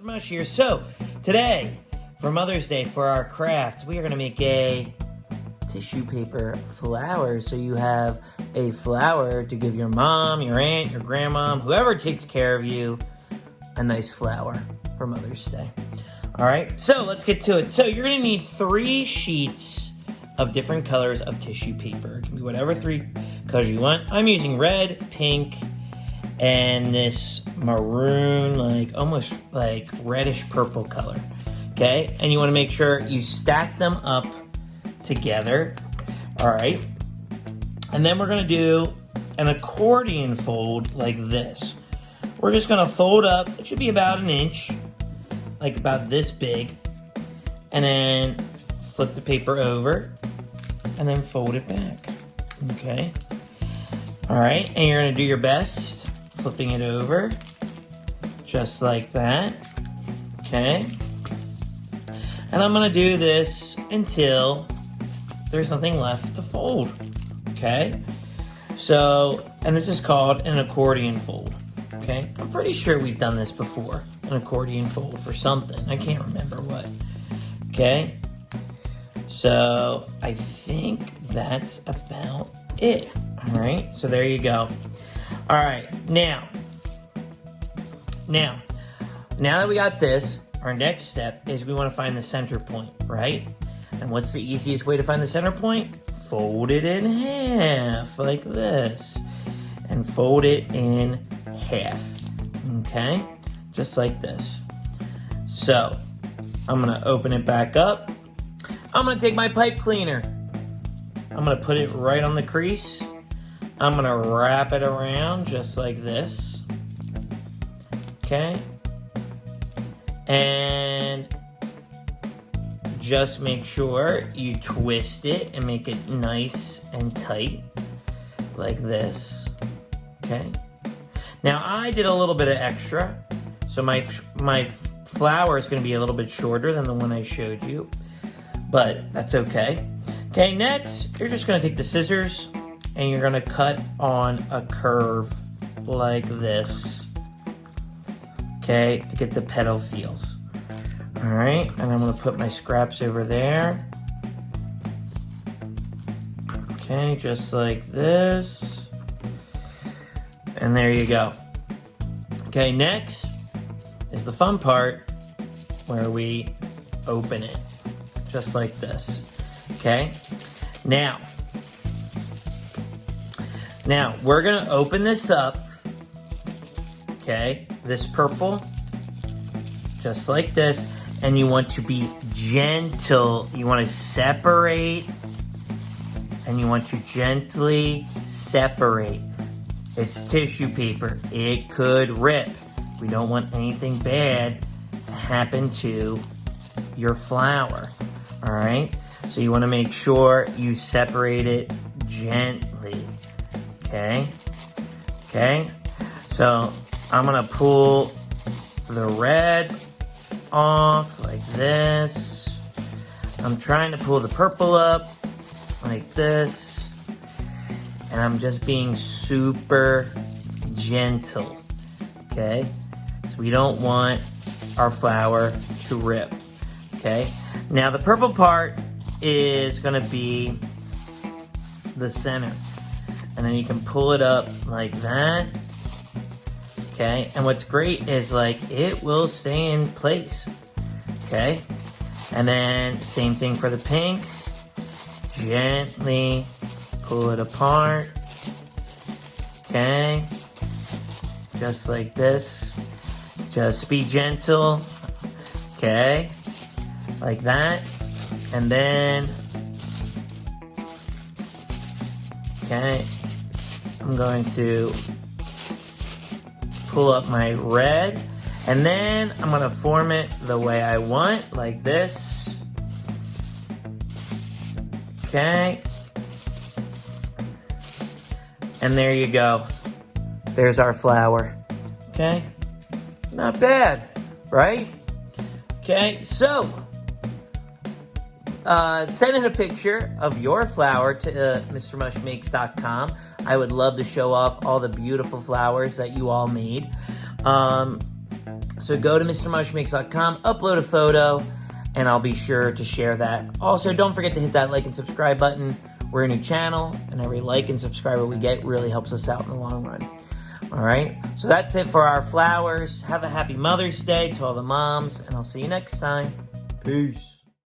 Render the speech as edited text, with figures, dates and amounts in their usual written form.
Mr. Mush here. So, today, for Mother's Day, for our craft, we are going to make a tissue paper flower. So you have a flower to give your mom, your aunt, your grandma, whoever takes care of you, a nice flower for Mother's Day. All right, so let's get to it. So you're going to need 3 sheets of different colors of tissue paper. It can be whatever 3 colors you want. I'm using red, pink, and this maroon, like almost like reddish purple color. Okay, and you want to make sure you stack them up together. All right, and then we're going to do an accordion fold like this. We're just going to fold up. It should be about an inch, like about this big, and then flip the paper over and then fold it back. Okay, all right, and you're going to do your best flipping it over just like that. Okay, and I'm going to do this until there's nothing left to fold. Okay, so, and this is called an accordion fold. Okay, I'm pretty sure we've done this before, an accordion fold for something. I can't remember what. Okay, so I think that's about it. All right, so there you go. All right, now that we got this, our next step is we want to find the center point, right? And what's the easiest way to find the center point? Fold it in half, like this. And fold it in half, okay? Just like this. So, I'm gonna open it back up. I'm gonna take my pipe cleaner. I'm gonna put it right on the crease. I'm gonna wrap it around just like this. Okay? And just make sure you twist it and make it nice and tight like this. Okay? Now I did a little bit of extra, so my flower is going to be a little bit shorter than the one I showed you, but that's okay. Okay, next you're just going to take the scissors and you're going to cut on a curve like this. Okay, to get the petal feels. All right, and I'm going to put my scraps over there. Okay, just like this. And there you go. Okay, next is the fun part where we open it. Just like this. Okay? Now we're going to open this up. Okay? This purple. Just like this. And you want to be gentle. You want to separate. And you want to gently separate. It's tissue paper. It could rip. We don't want anything bad to happen to your flower. All right? So you want to make sure you separate it gently. Okay? Okay? So I'm going to pull the red off like this. I'm trying to pull the purple up like this. And I'm just being super gentle, okay? So we don't want our flower to rip, okay? Now the purple part is gonna be the center. And then you can pull it up like that, okay? And what's great is like it will stay in place, okay? And then same thing for the pink. Gently pull it apart, okay, just like this. Just be gentle, okay, like that. And then, okay, I'm going to pull up my red, and then I'm going to form it the way I want, like this, okay. And there you go. There's our flower. Okay? Not bad, right? Okay, so send in a picture of your flower to MrMushMakes.com. I would love to show off all the beautiful flowers that you all made. So go to MrMushMakes.com, upload a photo, and I'll be sure to share that. Also, don't forget to hit that like and subscribe button. We're a new channel, and every like and subscriber we get really helps us out in the long run. All right? So that's it for our flowers. Have a happy Mother's Day to all the moms, and I'll see you next time. Peace.